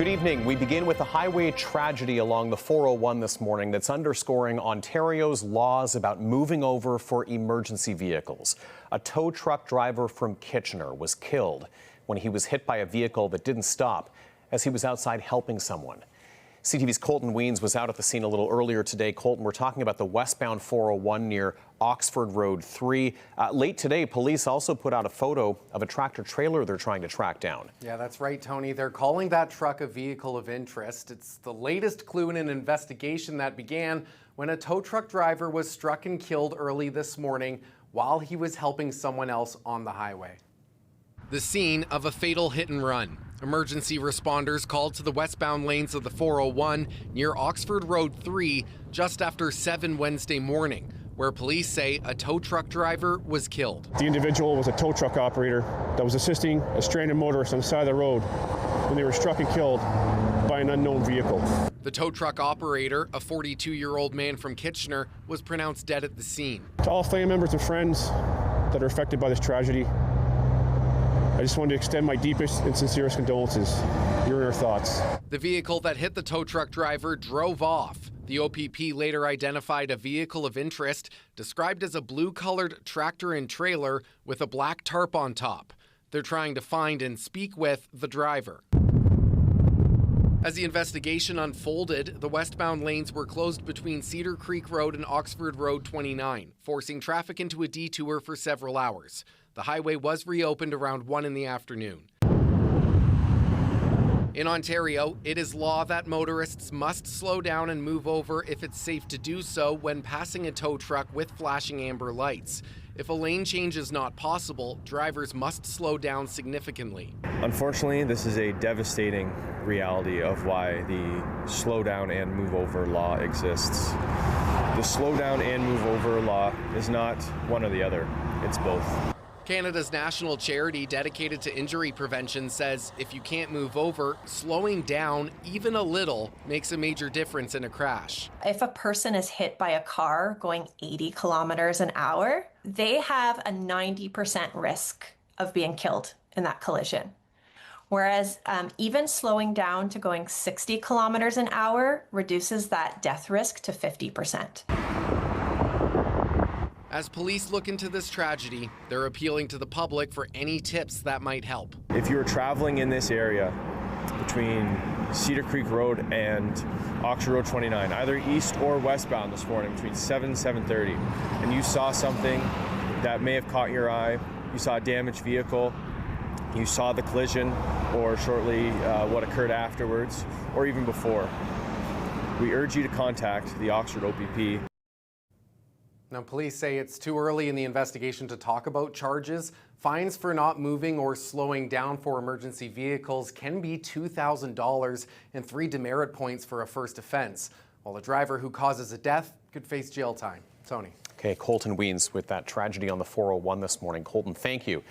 Good evening. We begin with a highway tragedy along the 401 this morning that's underscoring Ontario's laws about moving over for emergency vehicles. A tow truck driver from Kitchener was killed when he was hit by a vehicle that didn't stop as he was outside helping someone. CTV's Colton Wiens was out at the scene a little earlier today. Colton, we're talking about the westbound 401 near Oxford Road 3. Late today, police also put out a photo of a tractor trailer they're trying to track down. Yeah, that's right, Tony. They're calling that truck a vehicle of interest. It's the latest clue in an investigation that began when a tow truck driver was struck and killed early this morning while he was helping someone else on the highway. The scene of a fatal hit and run. Emergency responders called to the westbound lanes of the 401 near Oxford Road 3 just after 7 Wednesday morning, where police say a tow truck driver was killed. The individual was a tow truck operator that was assisting a stranded motorist on the side of the road when they were struck and killed by an unknown vehicle. The tow truck operator, a 42-year-old man from Kitchener, was pronounced dead at the scene. To all family members and friends that are affected by this tragedy, I just wanted to extend my deepest and sincerest condolences. You're in our thoughts. The vehicle that hit the tow truck driver drove off. The OPP later identified a vehicle of interest described as a blue-colored tractor and trailer with a black tarp on top. They're trying to find and speak with the driver. As the investigation unfolded, the westbound lanes were closed between Cedar Creek Road and Oxford Road 29, forcing traffic into a detour for several hours. The highway was reopened around 1 in the afternoon. In Ontario, it is law that motorists must slow down and move over if it's safe to do so when passing a tow truck with flashing amber lights. If a lane change is not possible, drivers must slow down significantly. Unfortunately, this is a devastating reality of why the slow down and move over law exists. The slow down and move over law is not one or the other, it's both. Canada's national charity dedicated to injury prevention says if you can't move over, slowing down even a little makes a major difference in a crash. If a person is hit by a car going 80 kilometers an hour, they have a 90% risk of being killed in that collision. Whereas even slowing down to going 60 kilometers an hour reduces that death risk to 50%. As police look into this tragedy, they're appealing to the public for any tips that might help. If you're traveling in this area between Cedar Creek Road and Oxford Road 29, either east or westbound this morning between 7 and 7:30, and you saw something that may have caught your eye, you saw a damaged vehicle, you saw the collision or shortly what occurred afterwards, or even before, we urge you to contact the Oxford OPP. Now, police say it's too early in the investigation to talk about charges. Fines for not moving or slowing down for emergency vehicles can be $2,000 and 3 demerit points for a first offense, while a driver who causes a death could face jail time. Tony. Okay, Colton Wiens with that tragedy on the 401 this morning. Colton, thank you.